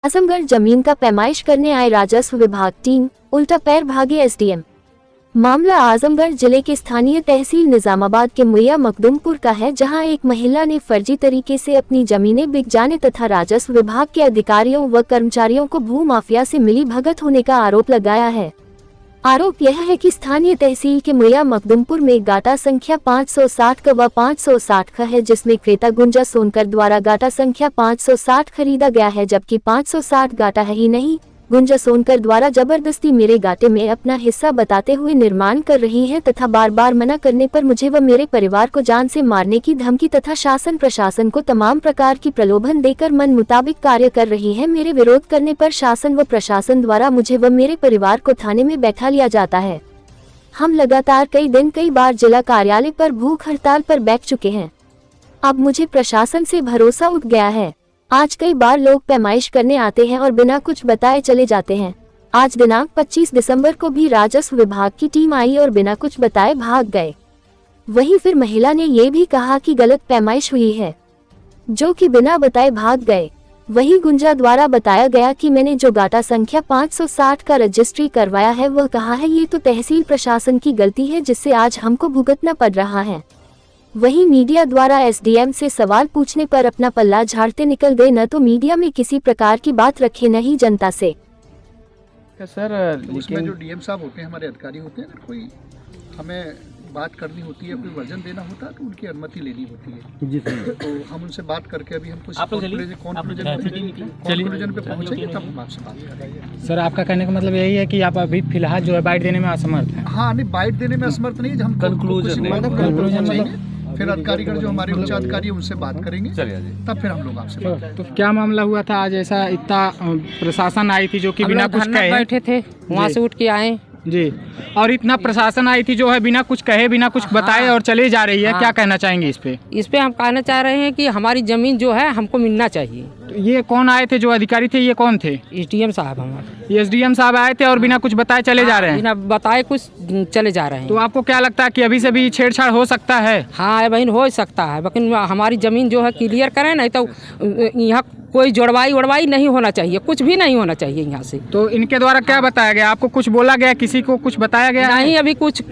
आजमगढ़ जमीन का पैमाइश करने आए राजस्व विभाग टीम, उल्टा पैर भागे एसडीएम। मामला आजमगढ़ जिले के स्थानीय तहसील निजामाबाद के मुइया मखदुमपुर का है, जहां एक महिला ने फर्जी तरीके से अपनी जमीनें बिक जाने तथा राजस्व विभाग के अधिकारियों व कर्मचारियों को भू माफिया से मिली भगत होने का आरोप लगाया है। आरोप यह है कि स्थानीय तहसील के मुइया मखदुमपुर में गाटा संख्या 560 का व 560 का है, जिसमें क्रेता गुंजा सोनकर द्वारा गाटा संख्या 560 खरीदा गया है, जबकि 560 गाटा है ही नहीं। गुंजा सोनकर द्वारा जबरदस्ती मेरे गाटे में अपना हिस्सा बताते हुए निर्माण कर रही है तथा बार बार मना करने पर मुझे व मेरे परिवार को जान से मारने की धमकी तथा शासन प्रशासन को तमाम प्रकार की प्रलोभन देकर मन मुताबिक कार्य कर रही है। मेरे विरोध करने पर शासन व प्रशासन द्वारा मुझे व मेरे परिवार को थाने में बैठा लिया जाता है। हम लगातार कई दिन कई बार जिला कार्यालय पर भूख हड़ताल पर बैठ चुके हैं। अब मुझे प्रशासन से भरोसा उठ गया है। आज कई बार लोग पैमाइश करने आते हैं और बिना कुछ बताए चले जाते हैं। आज दिनांक 25 दिसंबर को भी राजस्व विभाग की टीम आई और बिना कुछ बताए भाग गए। वहीं फिर महिला ने ये भी कहा कि गलत पैमाइश हुई है, जो कि बिना बताए भाग गए। वहीं गुंजा द्वारा बताया गया कि मैंने जो गाटा संख्या 560 का रजिस्ट्री करवाया है वह कहा है ये तो तहसील प्रशासन की गलती है, जिससे आज हमको भुगतना पड़ रहा है। वहीं मीडिया द्वारा एसडीएम से सवाल पूछने पर अपना पल्ला झाड़ते निकल गए, न तो मीडिया में किसी प्रकार की बात रखे न ही जनता से। सर तो उसमें जो डीएम साहब होते हैं, हमारे अधिकारी होते हैं, अगर कोई हमें बात करनी होती है, कोई वर्जन देना होता है तो उनकी अनुमति लेनी होती है जी सर। तो हम उनसे बात करके अभी हम कुछ कंक्लूजन पे पहुंचेंगे, तब हम आपसे बात करेंगे। सर आपका कहने का मतलब यही है कि आप अभी फिलहाल जो है बाइट देने में असमर्थ हैं? हाँ, नहीं बाइट देने में असमर्थ नहीं है, हम कंक्लूजन फिर अधिकारीगण जो हमारे उच्च अधिकारी उनसे बात करेंगे, तब फिर हम लोग आपसे बात करेंगे। तो क्या मामला हुआ था आज? ऐसा इतना प्रशासन आई थी जो कि बिना कुछ कहे बैठे थे, वहाँ से उठ के आए जी, और इतना प्रशासन आई थी जो है बिना कुछ कहे बिना कुछ बताए और चले जा रही है। क्या कहना चाहेंगे इस पे? हम कहना चाह रहे हैं कि हमारी जमीन जो है हमको मिलना चाहिए। तो ये कौन आए थे जो अधिकारी थे, ये कौन थे? एसडीएम साहब हमारे। एसडीएम साहब आए थे और बिना कुछ बताए चले जा रहे हैं? बिना बताए कुछ चले जा रहे हैं। तो आपको क्या लगता है कि अभी से भी छेड़छाड़ हो सकता है? हाँ बहन, हो सकता है, लेकिन हमारी जमीन जो है क्लियर करें, नहीं तो यहाँ कोई जोड़वाई नहीं होना चाहिए, कुछ भी नहीं होना चाहिए यहाँ से। तो इनके द्वारा क्या बताया गया? आपको कुछ बोला गया, किसी को कुछ बताया गया? नहीं, अभी कुछ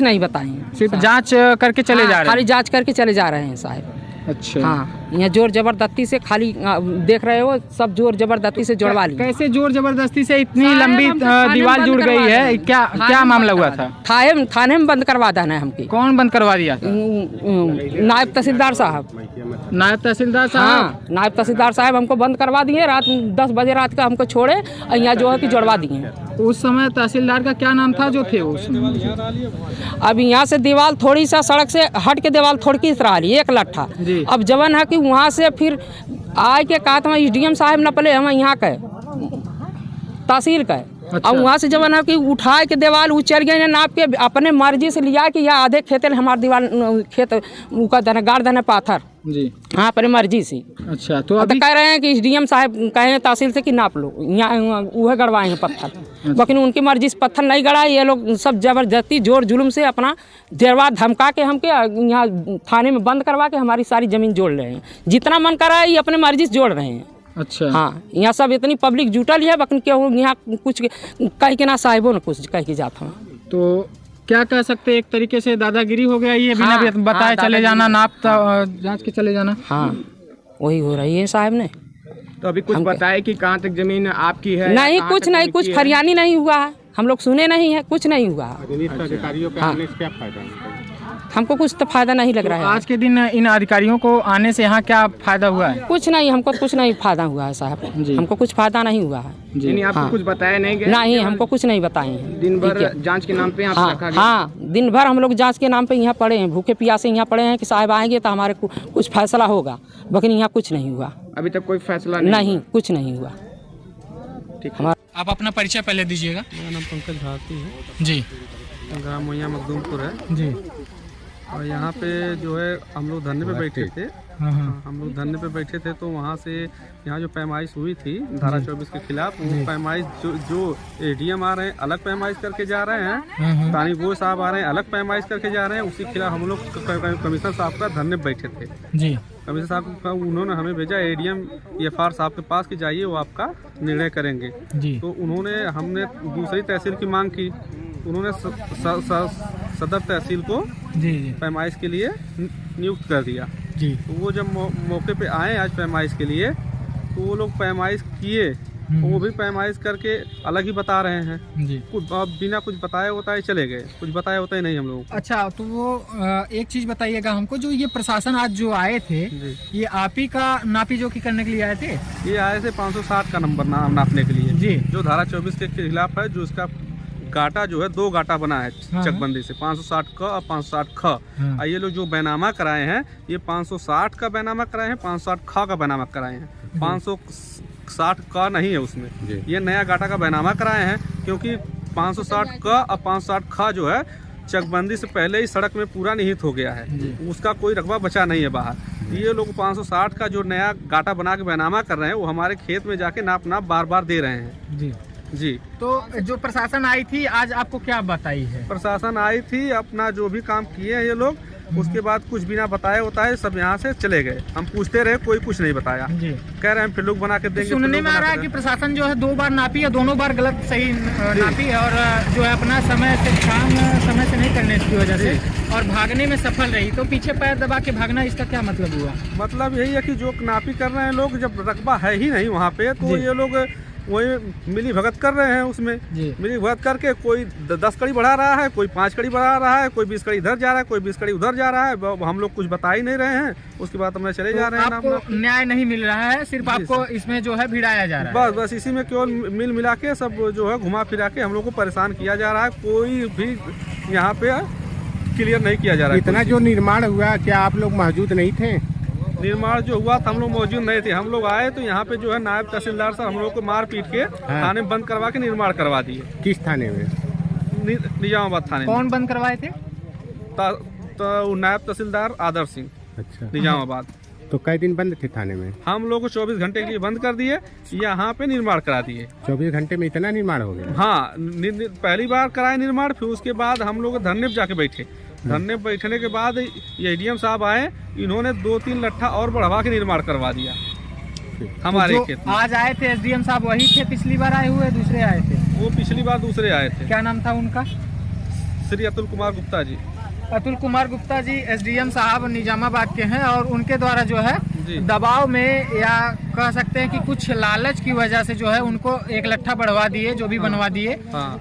नहीं बताए, सिर्फ जांच करके चले जा रहे हैं? खाली जांच करके चले जा रहे हैं साहब। अच्छा, हाँ, यहाँ जोर जबरदस्ती से खाली देख रहे हो, सब जोर जबरदस्ती से जुड़वा ली। कैसे जोर जबरदस्ती से इतनी लंबी दीवार जुड़ गई है? क्या मामला हुआ था? थाने में बंद करवा देना है हमके। कौन बंद करवा दिया? नायब तहसीलदार साहब। नायब तहसीलदार साहब? हाँ, नायब तहसीलदार साहब हमको बंद करवा दिए। रात 10 बजे रात का हमको छोड़े, यहाँ जो है कि जुड़वा दिए। उस समय तहसीलदार का क्या नाम था जो थे उस? अब यहाँ से दीवार थोड़ी सा सड़क से हट के दीवार थोड़ी की तरह ली, एक लट्ठा। अब जवन है कि वहाँ से फिर आए के कहा था एसडीएम साहब न पहले हम यहाँ के तहसील का। अच्छा। और वहाँ से जब ना कि उठा के दीवार उचर गए नाप के अपने मर्जी से लिया कि यह आधे खेते हमारे दीवार खेत उका देना गाड़ देना पाथर जी, हाँ अपने मर्जी से। अच्छा, तो अभी कह रहे हैं कि एसडीएम साहब कहे हैं तहसील से कि नाप लो, यहाँ वह गड़वाए हैं पत्थर। लेकिन उनकी मर्जी से पत्थर नहीं गड़ाए, ये लोग सब जबरदस्ती जोर जुलूम से अपना देरवा धमका के हमके यहाँ थाने में बंद करवा के हमारी सारी ज़मीन जोड़ रहे हैं। जितना मन करा है ये अपने मर्जी से जोड़ रहे हैं। अच्छा, हाँ, यहाँ सब इतनी पब्लिक जुटल है, लेकिन क्यों यहाँ कुछ कह के ना साहिबो न कुछ कह के जाता हूँ। तो क्या कह सकते हैं, एक तरीके से दादागिरी हो गया ये, बिना बताए चले जाना, नाप जांच के चले जाना। हाँ, वही हो रही है साहब ने। तो अभी कुछ बताए कि कहाँ तक जमीन आपकी है? नहीं, कुछ नहीं, कुछ फरियानी नहीं हुआ है, हम लोग सुने नहीं है, कुछ नहीं हुआ। अधिकारियों के आने से क्या फायदा? हमको कुछ तो फायदा नहीं लग रहा है। आज के दिन इन अधिकारियों को आने से यहाँ क्या फायदा हुआ है? कुछ नहीं, हमको कुछ नहीं फायदा हुआ है साहब, हमको कुछ फायदा नहीं हुआ है जी। आपको कुछ बताया नहीं गया? नहीं, हमको कुछ नहीं बताए हैं। दिन भर जांच के नाम पे यहाँ रखा गया? हाँ, दिन भर हम लोग जांच के नाम पे यहाँ पड़े हैं, भूखे प्यासे यहाँ पड़े हैं कि साहब आएंगे तो हमारे कुछ फैसला होगा, लेकिन यहाँ कुछ नहीं हुआ। अभी तक कोई फैसला नहीं, कुछ नहीं हुआ। ठीक है, आप अपना परिचय पहले दीजिएगा। मेरा नाम पंकज भारती है जी, ग्राम मुइया मखदुमपुर है जी। और यहाँ पे जो है हम लोग धरने पे बैठे थे। हम लोग धरने पे बैठे थे तो वहाँ से यहाँ जो पैमाइश हुई थी धारा 24 के खिलाफ, वो पैमाइश जो एडीएम आ रहे हैं अलग पैमाइश करके जा रहे हैं, तानीबो साहब आ रहे हैं अलग पैमाइश करके जा रहे हैं, उसी खिलाफ हम लोग कमिश्नर साहब का धरने पे बैठे थे जी। कमिश्नर साहब का उन्होंने हमें भेजा एडीएम EFR साहब के पास कि जाइए, वो आपका निर्णय करेंगे जी। तो हमने दूसरी तहसील की मांग की, उन्होंने सदर तहसील को जी पैमाइश के लिए नियुक्त कर दिया जी। तो वो जब मौके पे आए आज पैमाइश के लिए, तो वो लोग पैमाइश किए, तो वो भी पैमाइश करके अलग ही बता रहे हैं जी। कुछ बिना कुछ बताए चले गए, कुछ बताया होता ही नहीं हम लोगों को। अच्छा, तो वो एक चीज बताइएगा हमको, जो ये प्रशासन आज जो आए थे, ये आप ही का नापी जोखी करने के लिए आए थे? ये आए थे 560 का नंबर नापने के लिए जी। जो धारा 24 के खिलाफ है, जो इसका गाटा जो है 2 गाटा बना है चकबंदी से, 560 क और 560 ख। और ये लोग जो बैनामा कराए हैं, ये 560 का बैनामा कराए हैं, 560 ख का बैनामा कराए हैं, 560 का नहीं है उसमें। ये नया गाटा का बैनामा कराए हैं, क्योंकि 560 क और 560 ख जो है चकबंदी से पहले ही सड़क में पूरा निहित हो गया है, उसका कोई रकबा बचा नहीं है बाहर। ये लोग 560 का जो नया गाटा बना के बैनामा कर रहे हैं, वो हमारे खेत में जाके नाप बार दे रहे हैं जी। तो जो प्रशासन आई थी आज आपको क्या बताई है? प्रशासन आई थी, अपना जो भी काम किए हैं ये लोग, उसके बाद कुछ बिना बताए सब यहाँ से चले गए। हम पूछते रहे, कोई कुछ नहीं बताया जी। कह रहे हैं फिर लोग बना के देंगे। सुनने में आ रहा है कि प्रशासन जो है 2 बार नापी है, दोनों बार गलत सही नापी है, और जो है अपना समय से नहीं करने की वजह से और भागने में सफल रही। तो पीछे पैर दबा के भागना, इसका क्या मतलब हुआ? मतलब यही है कि जो नापी कर रहे हैं लोग, जब रकबा है ही नहीं वहाँ पे, तो ये लोग वही मिली भगत कर रहे हैं। उसमें मिली भगत करके कोई 10 कड़ी बढ़ा रहा है, कोई 5 कड़ी बढ़ा रहा है, कोई 20 कड़ी इधर जा रहा है, कोई 20 कड़ी उधर जा रहा है। हम लोग कुछ बता ही नहीं रहे हैं, उसके बाद हम चले जा रहे हैं। आपको न्याय नहीं मिल रहा है, सिर्फ आपको इसमें जो है भिड़ाया जा रहा है। बस इसी में केवल मिल मिला के सब जो है घुमा फिरा के हम लोग को परेशान किया जा रहा है। कोई भी यहाँ पे क्लियर नहीं किया जा रहा है। इतना जो निर्माण हुआ, क्या आप लोग मौजूद नहीं थे? निर्माण जो हुआ था हम लोग मौजूद नहीं थे। हम लोग आए तो यहाँ पे जो है नायब तहसीलदार साहब हम लोग को मार पीट के थाने में बंद करवा के निर्माण करवा दिए। किस थाने में? निजामाबाद थाने। कौन बंद करवाए थे? तो नायब तहसीलदार आदर्श सिंह। अच्छा। निजामाबाद। तो कई दिन बंद थे थाने में? हम लोग को 24 घंटे के लिए बंद कर दिए, यहाँ पे निर्माण करा दिए। 24 घंटे में इतना निर्माण हो गया? हाँ, पहली बार कराए निर्माण, फिर उसके बाद हम लोग धरने पे जाके बैठे। धरने बैठने के बाद ये एडीएम साहब आए, इन्होंने 2-3 लट्ठा और बढ़वा के निर्माण करवा दिया हमारे खेत में। आज आए थे एसडीएम साहब वही थे पिछली बार आए हुए, दूसरे आए थे? वो पिछली बार दूसरे आए थे। क्या नाम था उनका? श्री अतुल कुमार गुप्ता जी। अतुल कुमार गुप्ता जी एसडीएम साहब निजामाबाद के हैं, और उनके द्वारा जो है दबाव में, या कह सकते हैं कि कुछ लालच की वजह से जो है उनको 1 लट्ठा बढ़वा दिए, जो भी बनवा दिए।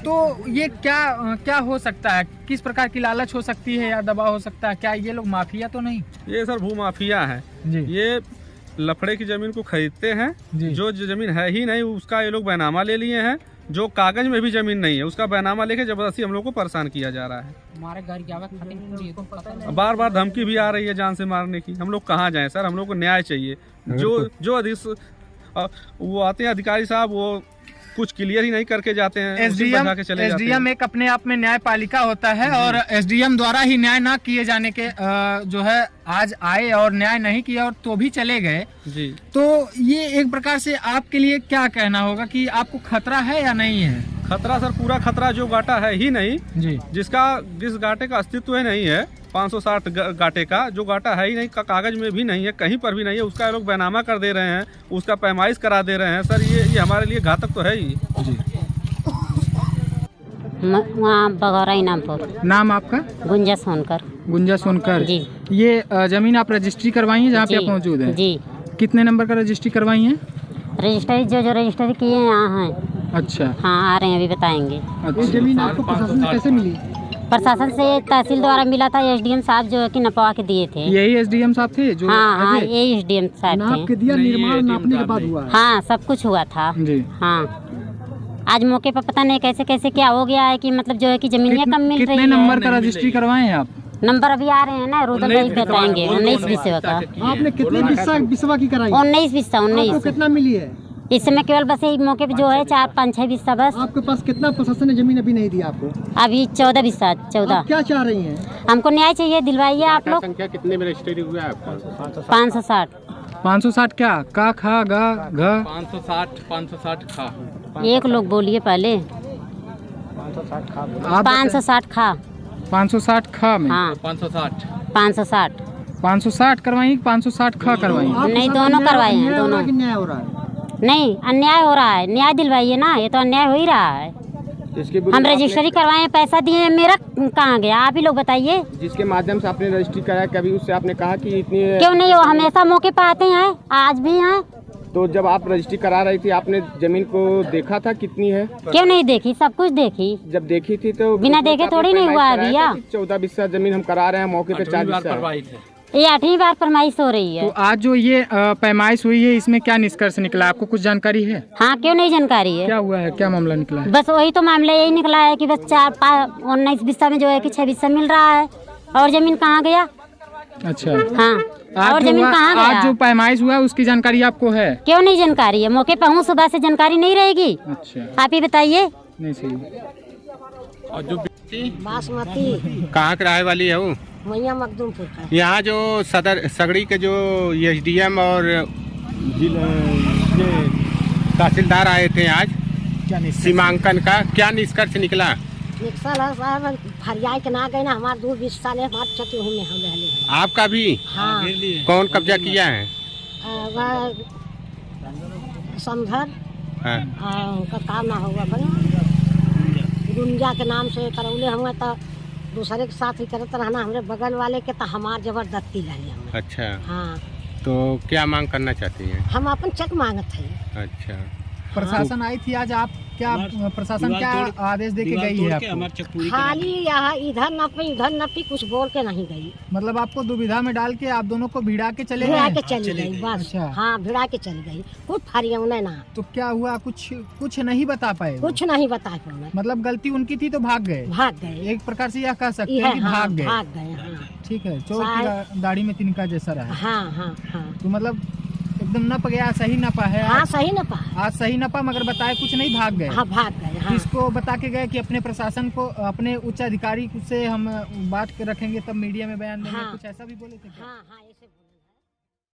तो ये क्या हो सकता है? किस प्रकार की लालच हो सकती है या दबाव हो सकता है? क्या ये लोग माफिया तो नहीं? ये सर भू माफिया है जी। ये लफड़े की जमीन को खरीदते हैं, जो जमीन है ही नहीं उसका ये लोग बैनामा ले लिए हैं। जो कागज में भी जमीन नहीं है उसका बैनामा लेके जबरदस्ती हम लोग को परेशान किया जा रहा है। हमारे घर बार धमकी भी आ रही है जान से मारने की। हम लोग कहाँ जाएं सर? हम लोग को न्याय चाहिए। जो वो आते हैं अधिकारी साहब, वो कुछ क्लियर ही नहीं करके जाते हैं। एसडीएम एक अपने आप में न्यायपालिका होता है, और एसडीएम द्वारा ही न्याय ना किए जाने के जो है आज आए और न्याय नहीं किया और तो भी चले गए जी। तो ये एक प्रकार से आपके लिए क्या कहना होगा कि आपको खतरा है या नहीं है? खतरा सर पूरा खतरा। जो गाटा है ही नहीं जी, जिस गाटे का अस्तित्व ही नहीं है, 560 गाटे का जो गाटा है ही नहीं, का कागज में भी नहीं है, कहीं पर भी नहीं है, उसका लोग बैनामा कर दे रहे हैं, उसका पैमाइश करा दे रहे हैं। सर ये हमारे लिए घातक तो है ही जी। वहाँ बगौरा इनामपुर। नाम आपका? गुंजा सोनकर। गुंजा सोनकर जी। ये जमीन आप रजिस्ट्री करवाई है जहाँ पे आप मौजूद हैं? जी। कितने नंबर का रजिस्ट्री करवाई है? रजिस्ट्री जो रजिस्ट्री किए हैं यहाँ हैं। अच्छा। हाँ, आ रहे हैं, अभी बताएंगे। अच्छा। जमीन आपको प्रशासन से कैसे मिली? प्रशासन से तहसील द्वारा मिला था। एसडीएम साहब जो है कि नपवा के दिए थे। यही एसडीएम साहब थे जो? हाँ, यही एसडीएम साहब थे। निर्माण नापने के बाद हुआ? हाँ, सब कुछ हुआ था जी। हाँ, आज मौके पर पता नहीं कैसे क्या हो गया है कि मतलब जो है कि जमीनें कम मिल रही है। कितने नंबर का रजिस्ट्री करवाए हैं आप? नंबर अभी आ रहे हैं ना, रुदल भाई बताएंगे। 19 बिस्वा का। आपने कितने बिस्वा की कराई? 19 बिस्वा। 19 कितना मिली है? इस समय केवल बस एक मौके पे जो है 4-5-6 बिस्सा बस। आपके पास कितना प्रशासन ने जमीन अभी नहीं दिया आपको? अभी 14 बिस्सा। 14। क्या चाह रही हैं? हमको न्याय चाहिए, दिलवाइए आप लोग। संख्या कितने में रजिस्ट्री हुआ है आपका? 560। 560 क्या? का खा गा घ? 560 खा। एक लोग बोलिए पहले। 560 खा। 560 खा में? हाँ, 560। 560 करवाई, 560 ख करवाई? नहीं, दोनों करवाए हैं, दोनों। न्याय हो रहा है? नहीं, अन्याय हो रहा है। न्याय दिलवाइए ना, ये तो अन्याय हो ही रहा है। हम रजिस्ट्री करवाए, पैसा दिए, मेरा कहाँ गया? आप ही लोग बताइए। जिसके माध्यम से आपने रजिस्ट्री कराया, कभी उससे आपने कहा कि इतनी क्यों नहीं? वो हमेशा मौके पर आते हैं, आज भी हैं। तो जब आप रजिस्ट्री करा रही थी, आपने जमीन को देखा था कितनी है? क्यों नहीं देखी? सब कुछ देखी। जब देखी थी तो बिना देखे थोड़ी नहीं हुआ है भैया। 14 बिस्सा जमीन हम करा रहे हैं, मौके पे 4 बिस्सा। ये 8वीं बार फरमाइश हो रही है। तो आज जो ये पैमाइश हुई है, इसमें क्या निष्कर्ष निकला? आपको कुछ जानकारी है? हाँ, क्यों नहीं जानकारी है? क्या हुआ है, क्या मामला निकला है? बस वही तो मामला यही निकला है कि बस 19 बिस्सा में जो है कि 6 बिस्सा मिल रहा है, और जमीन कहाँ गया? अच्छा, हाँ, और जमीन कहाँ गया? आज जो पैमाइश हुआ उसकी जानकारी आपको है? क्यों नहीं जानकारी है? मौके पर हूँ, सुबह से जानकारी नहीं रहेगी? अच्छा, आप ही बताइए। नहीं सही। और जो बासमती कहाँ के रहे वाली है वो? मैया मखदूमपुर का। यहाँ जो सदर सगड़ी के जो SDM और तहसीलदार आए थे आज क्या निष्कर्ष? सीमांकन का क्या निष्कर्ष निकला? साहब फरियाई के ना गए ना, हमारे 2 20 साल है, हमारे क्षति में हम रहले हैं। आपका भी? हाँ, कौन कब्जा किया है? समझर हाँ। उनका काम ना होगा गुंजा के नाम से करौले हुए, तो दूसरे के साथ ही करते रहना, हमारे बगल वाले के तो हमार जबरदस्ती लगे हमें। अच्छा, हाँ, तो क्या मांग करना चाहती हैं? हम अपन चेक मांगत है। अच्छा, प्रशासन आई थी आज, आप क्या प्रशासन क्या आदेश देके गई है आपको? खाली यहाँ इधर नपी उधर नपी, कुछ बोल के नहीं गई। मतलब आपको दुविधा में डाल के आप दोनों को भिड़ा के चले भिड़ा गए? के चली गई बस। अच्छा। हाँ, भिड़ा के चली गई, कुछ फरियौने ना। तो क्या हुआ, कुछ नहीं बता पाए? कुछ नहीं बता पाए। मतलब गलती उनकी थी तो भाग गए? भाग गए, एक प्रकार से यह कह सकते हैं कि हाँ, भाग गए। भाग गए। हाँ, ठीक है, चोर की दाढ़ी में तिनका जैसा रहा। हाँ, हाँ, हाँ, तो मतलब एकदम नप गया, सही नपा है? हाँ, सही नपा। आज सही नपा, मगर बताए कुछ नहीं, भाग गए? हाँ, भाग गए। हाँ, किसको बता के गए कि अपने प्रशासन को, अपने उच्च अधिकारी से हम बात रखेंगे, तब मीडिया में बयान देंगे? हाँ। कुछ ऐसा भी बोले थे क्या? हाँ, हाँ, ऐसे